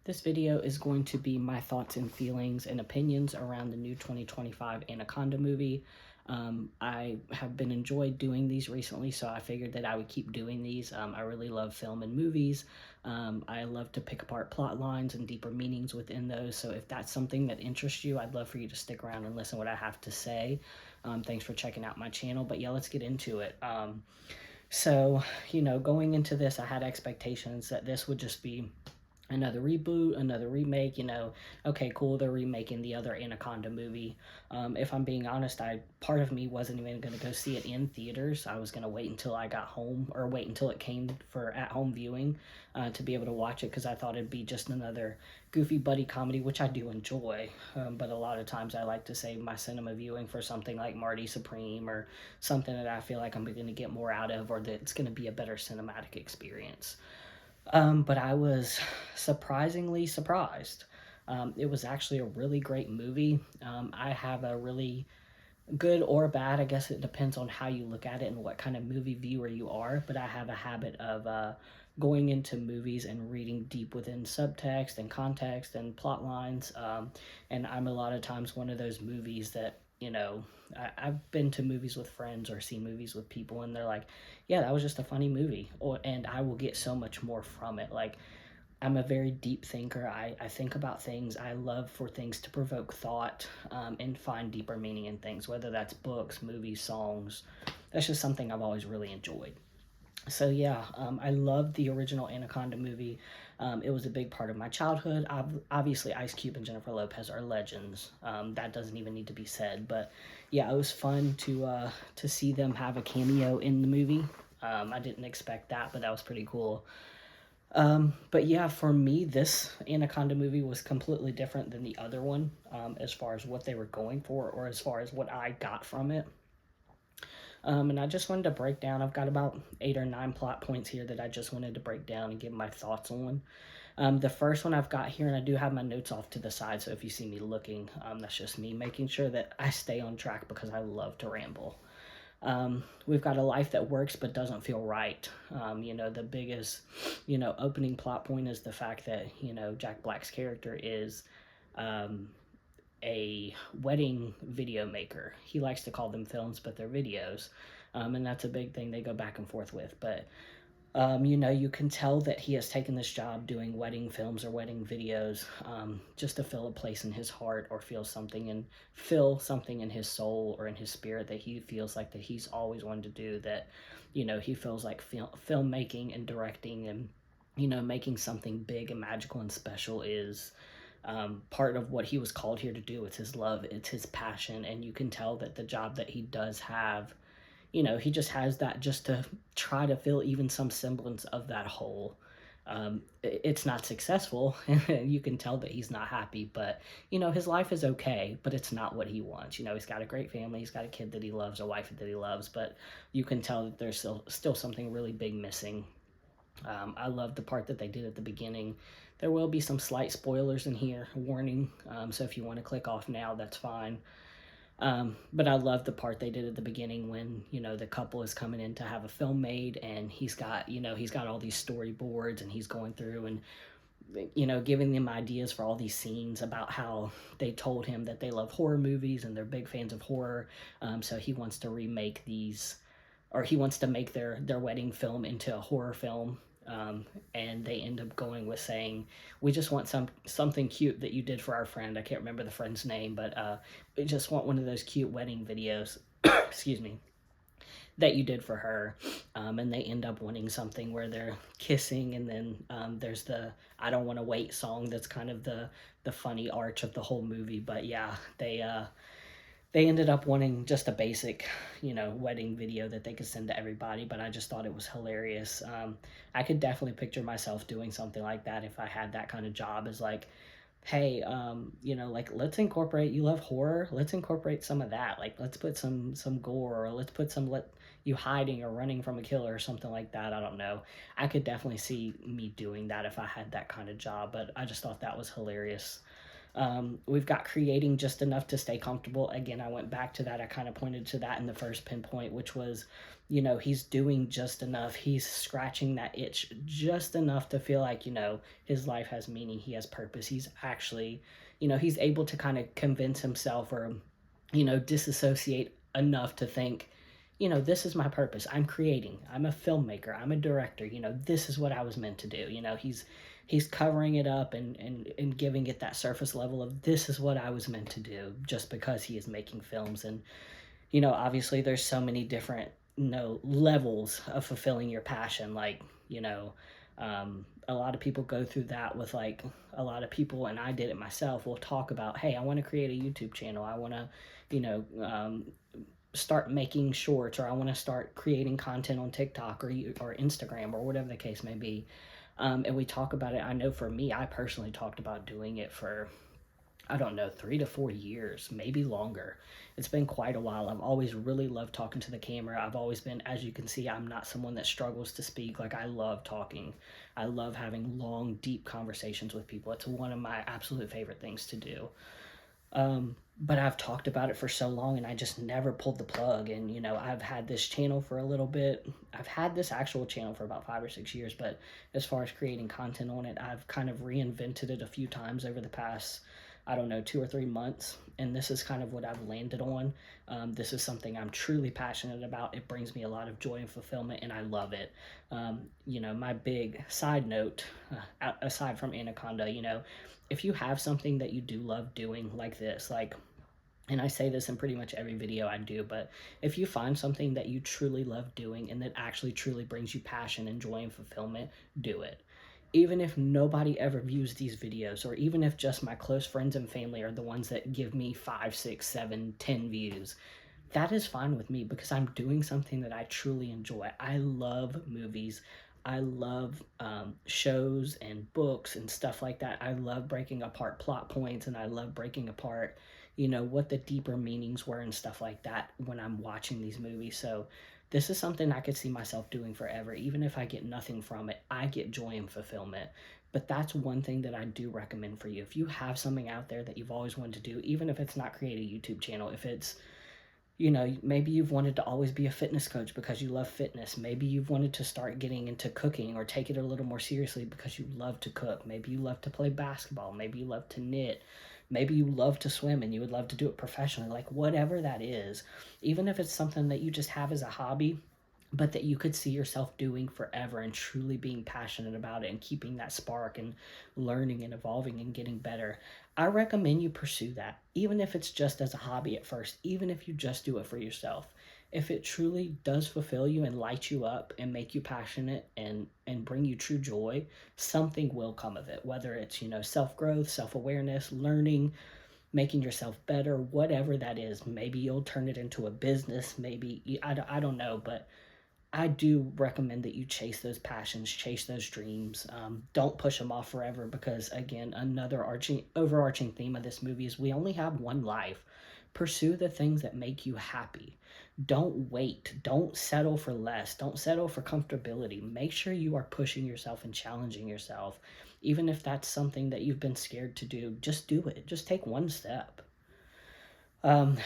This video is going to be my thoughts and feelings and opinions around the new 2025 Anaconda movie. I have been enjoyed doing these recently, so I figured that I would keep doing these. I really love film and movies. I love to pick apart plot lines and deeper meanings within those, so if that's something that interests you, I'd love for you to stick around and listen to what I have to say. Thanks for checking out my channel, but yeah, let's get into it. Going into this, I had expectations that this would just be another reboot, another remake, okay, cool, they're remaking the other Anaconda movie. If I'm being honest, part of me wasn't even going to go see it in theaters. I was going to wait until I got home, or wait until it came for at-home viewing to be able to watch it, because I thought it'd be just another goofy buddy comedy, which I do enjoy, but a lot of times I like to save my cinema viewing for something like Marty Supreme, or something that I feel like I'm going to get more out of, or that it's going to be a better cinematic experience. But I was surprisingly surprised. It was actually a really great movie. I have a really good or bad, I guess it depends on how you look at it and what kind of movie viewer you are, but I have a habit of going into movies and reading deep within subtext and context and plot lines. And I'm a lot of times one of those movies that, I've been to movies with friends or seen movies with people, and they're like, yeah, that was just a funny movie, and I will get so much more from it. Like, I'm a very deep thinker. I think about things. I love for things to provoke thought, and find deeper meaning in things, whether that's books, movies, songs. That's just something I've always really enjoyed. So yeah, I love the original Anaconda movie. It was a big part of my childhood. Obviously, Ice Cube and Jennifer Lopez are legends. That doesn't even need to be said. But yeah, it was fun to see them have a cameo in the movie. I didn't expect that, but that was pretty cool. But yeah, for me, this Anaconda movie was completely different than the other one, as far as what they were going for, or as far as what I got from it. And I just wanted to break down, I've got about 8 or 9 plot points here that I just wanted to break down and give my thoughts on. The first one I've got here, and I do have my notes off to the side, so if you see me looking, that's just me making sure that I stay on track, because I love to ramble. We've got a life that works but doesn't feel right. The biggest, opening plot point is the fact that, Jack Black's character is a wedding video maker. He likes to call them films, but they're videos. And that's a big thing they go back and forth with. But, you can tell that he has taken this job doing wedding films or wedding videos, just to fill a place in his heart, or fill something in his soul or in his spirit that he feels like that he's always wanted to do, that, he feels like filmmaking and directing and, making something big and magical and special is part of what he was called here to do. It's his love, it's his passion, and you can tell that the job that he does have, he just has that just to try to fill even some semblance of that hole. It's not successful, and you can tell that he's not happy, but, his life is okay, but it's not what he wants. He's got a great family, he's got a kid that he loves, a wife that he loves, but you can tell that there's still something really big missing. I love the part that they did at the beginning. There will be some slight spoilers in here, warning, so if you want to click off now, that's fine. But I love the part they did at the beginning when, the couple is coming in to have a film made, and he's got all these storyboards, and he's going through and, giving them ideas for all these scenes about how they told him that they love horror movies and they're big fans of horror. So he wants to remake these, or he wants to make their wedding film into a horror film. And they end up going with saying, we just want something cute that you did for our friend. I can't remember the friend's name, but we just want one of those cute wedding videos, excuse me, that you did for her. And they end up wanting something where they're kissing, and then there's the I Don't Want to Wait song that's kind of the funny arch of the whole movie. But yeah, they ended up wanting just a basic, wedding video that they could send to everybody, but I just thought it was hilarious. I could definitely picture myself doing something like that if I had that kind of job, is like, hey, like, let's incorporate, you love horror, let's incorporate some of that. Like, let's put some gore, or let's put you hiding or running from a killer or something like that. I don't know. I could definitely see me doing that if I had that kind of job, but I just thought that was hilarious. We've got creating just enough to stay comfortable. Again, I went back to that. I kind of pointed to that in the first pinpoint, which was, he's doing just enough. He's scratching that itch just enough to feel like, his life has meaning. He has purpose. He's actually, he's able to kind of convince himself or, disassociate enough to think, this is my purpose. I'm creating. I'm a filmmaker. I'm a director. This is what I was meant to do. He's covering it up and giving it that surface level of this is what I was meant to do just because he is making films. And, obviously there's so many different, levels of fulfilling your passion. Like, a lot of people go through that with like a lot of people, and I did it myself, will talk about, hey, I want to create a YouTube channel. I want to, start making shorts, or I want to start creating content on TikTok or Instagram or whatever the case may be. And we talk about it. I know for me, I personally talked about doing it for, I don't know, 3 to 4 years, maybe longer. It's been quite a while. I've always really loved talking to the camera. I've always been, as you can see, I'm not someone that struggles to speak. Like, I love talking. I love having long, deep conversations with people. It's one of my absolute favorite things to do. But I've talked about it for so long and I just never pulled the plug. And, I've had this channel for a little bit. I've had this actual channel for about 5 or 6 years, but as far as creating content on it, I've kind of reinvented it a few times over the past, I don't know, 2 or 3 months. And this is kind of what I've landed on. This is something I'm truly passionate about. It brings me a lot of joy and fulfillment, and I love it. My big side note, aside from Anaconda, if you have something that you do love doing like this, like, and I say this in pretty much every video I do, but if you find something that you truly love doing and that actually truly brings you passion and joy and fulfillment, do it. Even if nobody ever views these videos, or even if just my close friends and family are the ones that give me 5, 6, 7, 10 views, that is fine with me because I'm doing something that I truly enjoy. I love movies. I love shows and books and stuff like that. I love breaking apart plot points, and I love breaking apart, what the deeper meanings were and stuff like that when I'm watching these movies. So this is something I could see myself doing forever. Even if I get nothing from it, I get joy and fulfillment. But that's one thing that I do recommend for you. If you have something out there that you've always wanted to do, even if it's not create a YouTube channel, if it's, maybe you've wanted to always be a fitness coach because you love fitness. Maybe you've wanted to start getting into cooking or take it a little more seriously because you love to cook. Maybe you love to play basketball. Maybe you love to knit. Maybe you love to swim and you would love to do it professionally. Like, whatever that is, even if it's something that you just have as a hobby, but that you could see yourself doing forever and truly being passionate about it and keeping that spark and learning and evolving and getting better, I recommend you pursue that, even if it's just as a hobby at first, even if you just do it for yourself. If it truly does fulfill you and light you up and make you passionate and bring you true joy, something will come of it, whether it's, self-growth, self-awareness, learning, making yourself better, whatever that is. Maybe you'll turn it into a business. Maybe, I don't know, but I do recommend that you chase those passions, chase those dreams. Don't push them off forever because, again, another overarching theme of this movie is we only have one life. Pursue the things that make you happy. Don't wait. Don't settle for less. Don't settle for comfortability. Make sure you are pushing yourself and challenging yourself. Even if that's something that you've been scared to do, just do it. Just take one step. Um,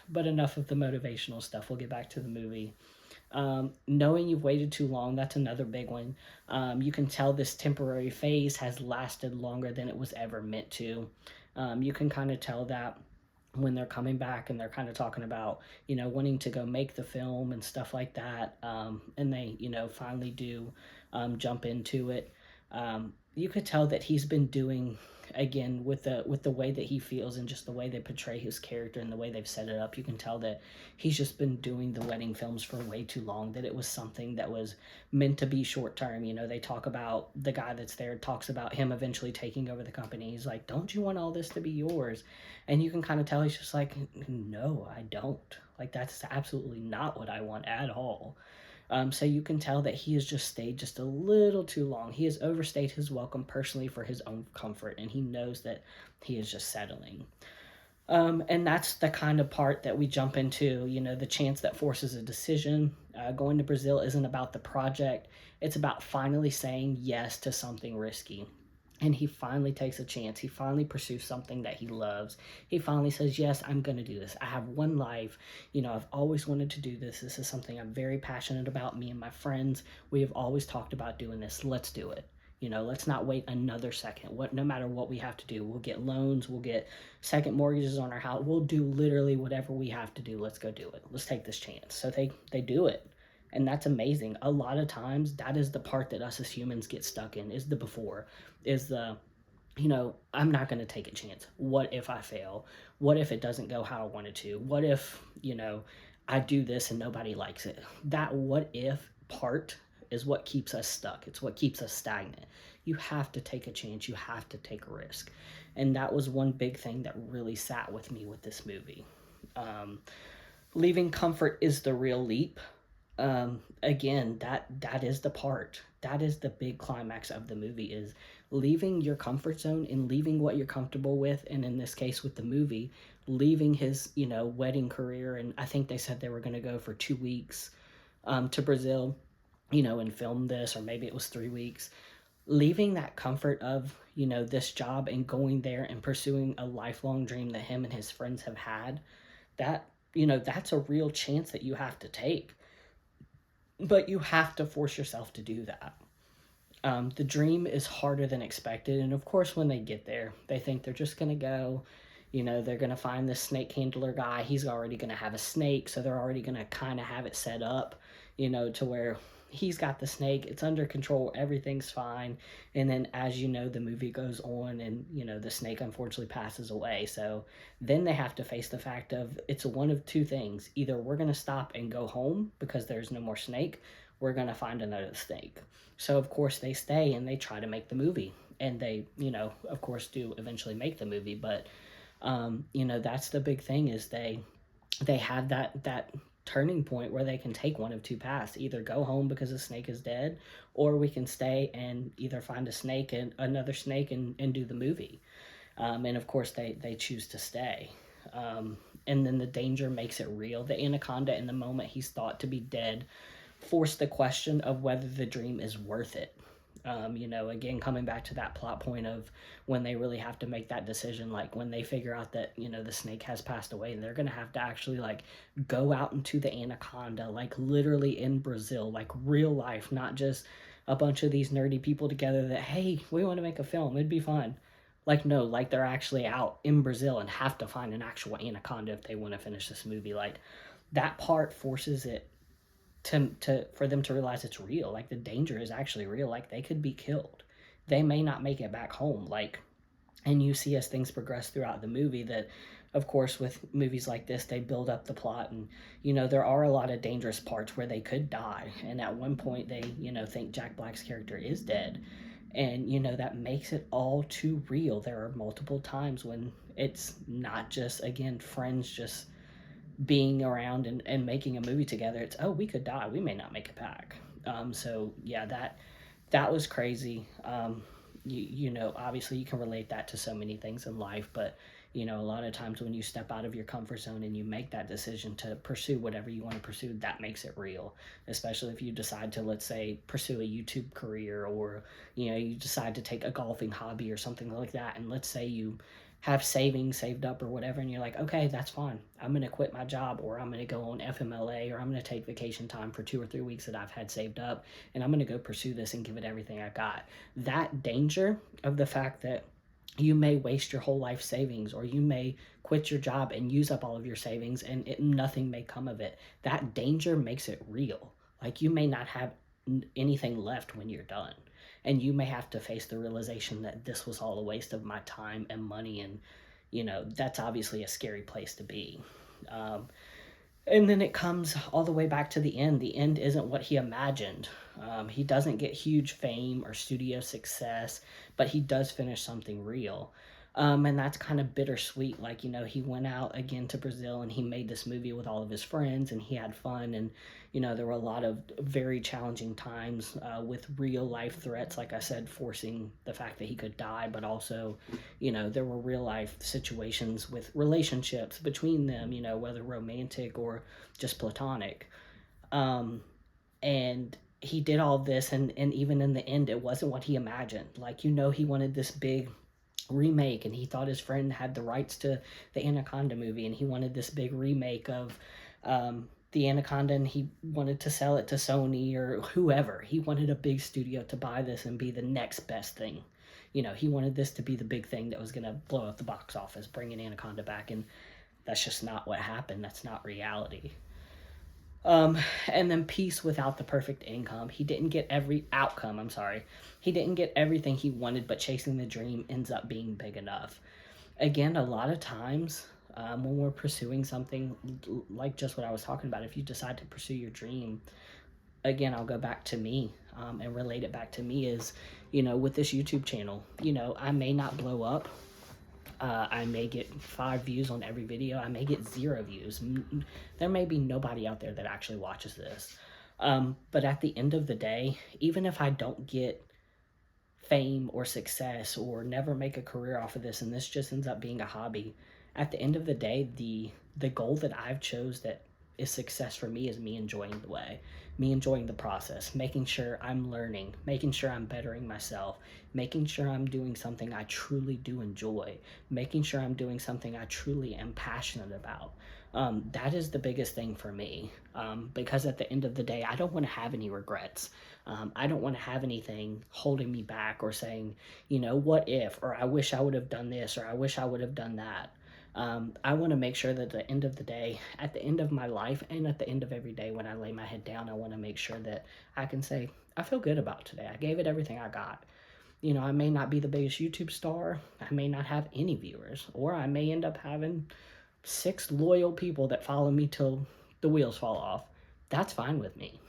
but enough of the motivational stuff. We'll get back to the movie. Knowing you've waited too long, that's another big one. You can tell this temporary phase has lasted longer than it was ever meant to. You can kind of tell that when they're coming back and they're kind of talking about, wanting to go make the film and stuff like that. And they, finally do jump into it. You could tell that he's been doing, again, with the way that he feels and just the way they portray his character and the way they've set it up, you can tell that he's just been doing the wedding films for way too long, that it was something that was meant to be short term. They talk about, the guy that's there talks about him eventually taking over the company. He's like, don't you want all this to be yours? And you can kind of tell he's just like, no, I don't. Like, that's absolutely not what I want at all. So you can tell that he has just stayed just a little too long. He has overstayed his welcome personally for his own comfort, and he knows that he is just settling. And that's the kind of part that we jump into, the chance that forces a decision. Going to Brazil isn't about the project. It's about finally saying yes to something risky. And he finally takes a chance. He finally pursues something that he loves. He finally says, yes, I'm going to do this. I have one life. I've always wanted to do this. This is something I'm very passionate about. Me and my friends, we have always talked about doing this. Let's do it. Let's not wait another second. No matter what we have to do, we'll get loans, we'll get second mortgages on our house. We'll do literally whatever we have to do. Let's go do it. Let's take this chance. So they do it. And that's amazing. A lot of times that is the part that us as humans get stuck in, is the before, is the, I'm not going to take a chance. What if I fail? What if it doesn't go how I wanted to? What if, I do this and nobody likes it? That what if part is what keeps us stuck. It's what keeps us stagnant. You have to take a chance. You have to take a risk. And that was one big thing that really sat with me with this movie. Leaving comfort is the real leap. Again, that is the part. That is the big climax of the movie, is leaving your comfort zone and leaving what you're comfortable with. And in this case with the movie, leaving his, wedding career. And I think they said they were going to go for 2 weeks to Brazil, and film this, or maybe it was 3 weeks. Leaving that comfort of, this job and going there and pursuing a lifelong dream that him and his friends have had, that, that's a real chance that you have to take. But you have to force yourself to do that. The dream is harder than expected. And of course, when they get there, they think they're just going to go, they're going to find this snake handler guy. He's already going to have a snake. So they're already going to kind of have it set up, to where he's got the snake. It's under control. Everything's fine. And then, as the movie goes on and, the snake unfortunately passes away. So then they have to face the fact of, it's one of two things. Either we're going to stop and go home because there's no more snake. We're going to find another snake. So, of course, they stay and they try to make the movie. And they, of course, do eventually make the movie. But, that's the big thing, is they have that turning point where they can take one of two paths. Either go home because the snake is dead, or we can stay and either find a snake and another snake and do the movie. And of course they choose to stay. And then the danger makes it real. The anaconda, in the moment he's thought to be dead, forced the question of whether the dream is worth it. Again, coming back to that plot point of when they really have to make that decision, like when they figure out that, the snake has passed away, and they're going to have to actually go out into the anaconda, literally in Brazil, real life, not just a bunch of these nerdy people together that, hey, we want to make a film, it'd be fun. No, they're actually out in Brazil and have to find an actual anaconda if they want to finish this movie. That part forces it for them to realize it's real. The danger is actually real. They could be killed. They may not make it back home. And you see as things progress throughout the movie that, of course, with movies like this, they build up the plot, and there are a lot of dangerous parts where they could die. And at one point they think Jack Black's character is dead, and that makes it all too real. There are multiple times when it's not just, again, friends just being around and making a movie together. It's, oh, we could die, we may not make it back. So yeah, that was crazy. Obviously you can relate that to so many things in life, but a lot of times when you step out of your comfort zone and you make that decision to pursue whatever you want to pursue, that makes it real. Especially if you decide to, let's say, pursue a YouTube career, or you decide to take a golfing hobby or something like that, and let's say you have savings saved up or whatever, and you're like, okay, that's fine, I'm going to quit my job, or I'm going to go on FMLA, or I'm going to take vacation time for 2 or 3 weeks that I've had saved up, and I'm going to go pursue this and give it everything I got. That danger of the fact that you may waste your whole life savings, or you may quit your job and use up all of your savings and nothing may come of it, that danger makes it real. You may not have anything left when you're done. And you may have to face the realization that this was all a waste of my time and money. And, that's obviously a scary place to be. And then it comes all the way back to the end. The end isn't what he imagined. He doesn't get huge fame or studio success, but he does finish something real. And that's kind of bittersweet. He went out again to Brazil and he made this movie with all of his friends and he had fun. And, there were a lot of very challenging times with real life threats, like I said, forcing the fact that he could die, but also, there were real life situations with relationships between them, whether romantic or just platonic. And he did all this, and even in the end, it wasn't what he imagined. Like, you know, he wanted this big remake, and he thought his friend had the rights to the Anaconda movie, and he wanted this big remake of the Anaconda, and he wanted to sell it to Sony or whoever. He wanted a big studio to buy this and be the next best thing. You know, he wanted this to be the big thing that was going to blow up the box office, bringing Anaconda back, and that's just not what happened. That's not reality. And then peace without the perfect income. He didn't get every outcome. I'm sorry. He didn't get everything he wanted, but chasing the dream ends up being big enough. Again, a lot of times when we're pursuing something like just what I was talking about, if you decide to pursue your dream, again, I'll go back to me and relate it back to me is, you know, with this YouTube channel, you know, I may not blow up. I may get 5 views on every video. I may get 0 views. There may be nobody out there that actually watches this. But at the end of the day, even if I don't get fame or success or never make a career off of this, and this just ends up being a hobby, at the end of the day, the goal that I've chose that is success for me is me enjoying the way, me enjoying the process, making sure I'm learning, making sure I'm bettering myself, making sure I'm doing something I truly do enjoy, making sure I'm doing something I truly am passionate about. That is the biggest thing for me, because at the end of the day, I don't want to have any regrets. I don't want to have anything holding me back or saying, you know, what if, or I wish I would have done this, or I wish I would have done that. I want to make sure that at the end of the day, at the end of my life, and at the end of every day when I lay my head down, I want to make sure that I can say, I feel good about today. I gave it everything I got. You know, I may not be the biggest YouTube star. I may not have any viewers, or I may end up having 6 loyal people that follow me till the wheels fall off. That's fine with me.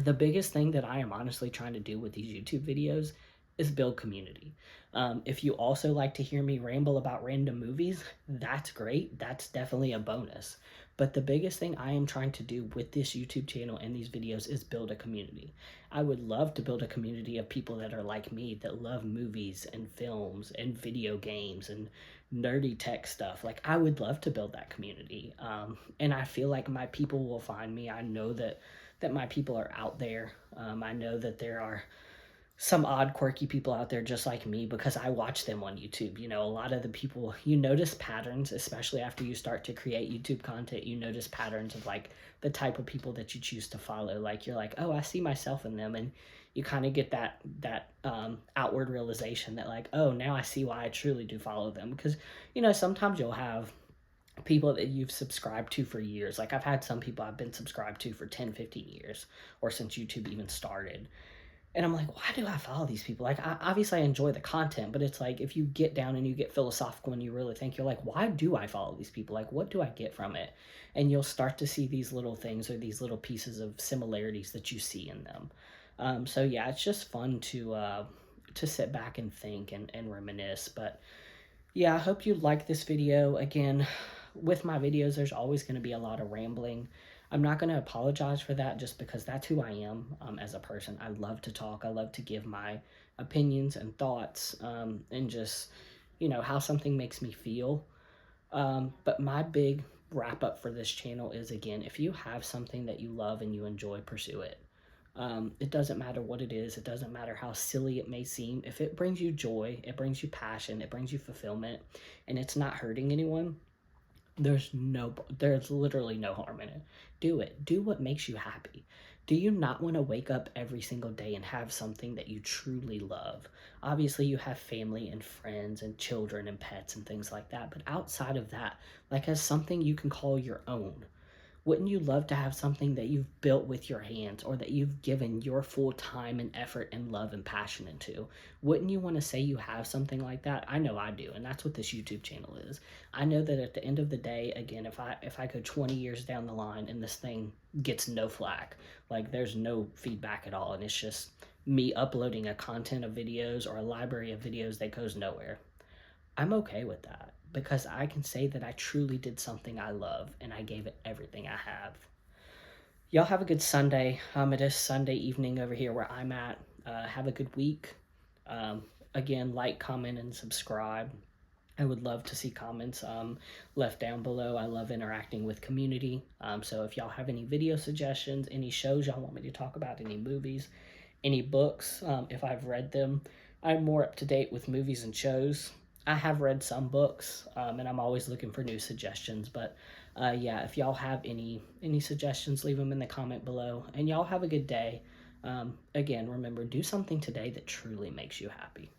The biggest thing that I am honestly trying to do with these YouTube videos is build community. If you also like to hear me ramble about random movies, that's great. That's definitely a bonus. But the biggest thing I am trying to do with this YouTube channel and these videos is build a community. I would love to build a community of people that are like me, that love movies and films and video games and nerdy tech stuff. Like, I would love to build that community. And I feel like my people will find me. I know that my people are out there. I know that there are some odd, quirky people out there just like me because I watch them on YouTube. You know, a lot of the people, you notice patterns, especially after you start to create YouTube content, you notice patterns of like the type of people that you choose to follow. Like, you're like, oh, I see myself in them. And you kind of get that outward realization that like, oh, now I see why I truly do follow them. Because, you know, sometimes you'll have people that you've subscribed to for years. Like, I've had some people I've been subscribed to for 10, 15 years, or since YouTube even started. And I'm like, why do I follow these people? Like, obviously I enjoy the content, but it's like, if you get down and you get philosophical and you really think, you're like, why do I follow these people? Like, what do I get from it? And you'll start to see these little things or these little pieces of similarities that you see in them. So yeah, it's just fun to sit back and think and reminisce. But yeah, I hope you like this video. Again, with my videos, there's always going to be a lot of rambling. I'm not going to apologize for that, just because that's who I am as a person. I love to talk. I love to give my opinions and thoughts, and just, you know, how something makes me feel. But my big wrap up for this channel is, again, if you have something that you love and you enjoy, pursue it. It doesn't matter what it is. It doesn't matter how silly it may seem. If it brings you joy, it brings you passion, it brings you fulfillment, and it's not hurting anyone, there's literally no harm in it. Do it. Do what makes you happy. Do you not want to wake up every single day and have something that you truly love? Obviously, you have family and friends and children and pets and things like that, but outside of that, like, as something you can call your own. Wouldn't you love to have something that you've built with your hands, or that you've given your full time and effort and love and passion into? Wouldn't you want to say you have something like that? I know I do, and that's what this YouTube channel is. I know that at the end of the day, again, if I go 20 years down the line and this thing gets no flack, like, there's no feedback at all, and it's just me uploading a content of videos or a library of videos that goes nowhere, I'm okay with that, because I can say that I truly did something I love and I gave it everything I have. Y'all have a good Sunday. It is Sunday evening over here where I'm at. Have a good week. Again, like, comment, and subscribe. I would love to see comments left down below. I love interacting with community. So if y'all have any video suggestions, any shows y'all want me to talk about, any movies, any books, if I've read them, I'm more up to date with movies and shows. I have read some books, and I'm always looking for new suggestions. But yeah, if y'all have any suggestions, leave them in the comment below. And y'all have a good day. Again, remember, do something today that truly makes you happy.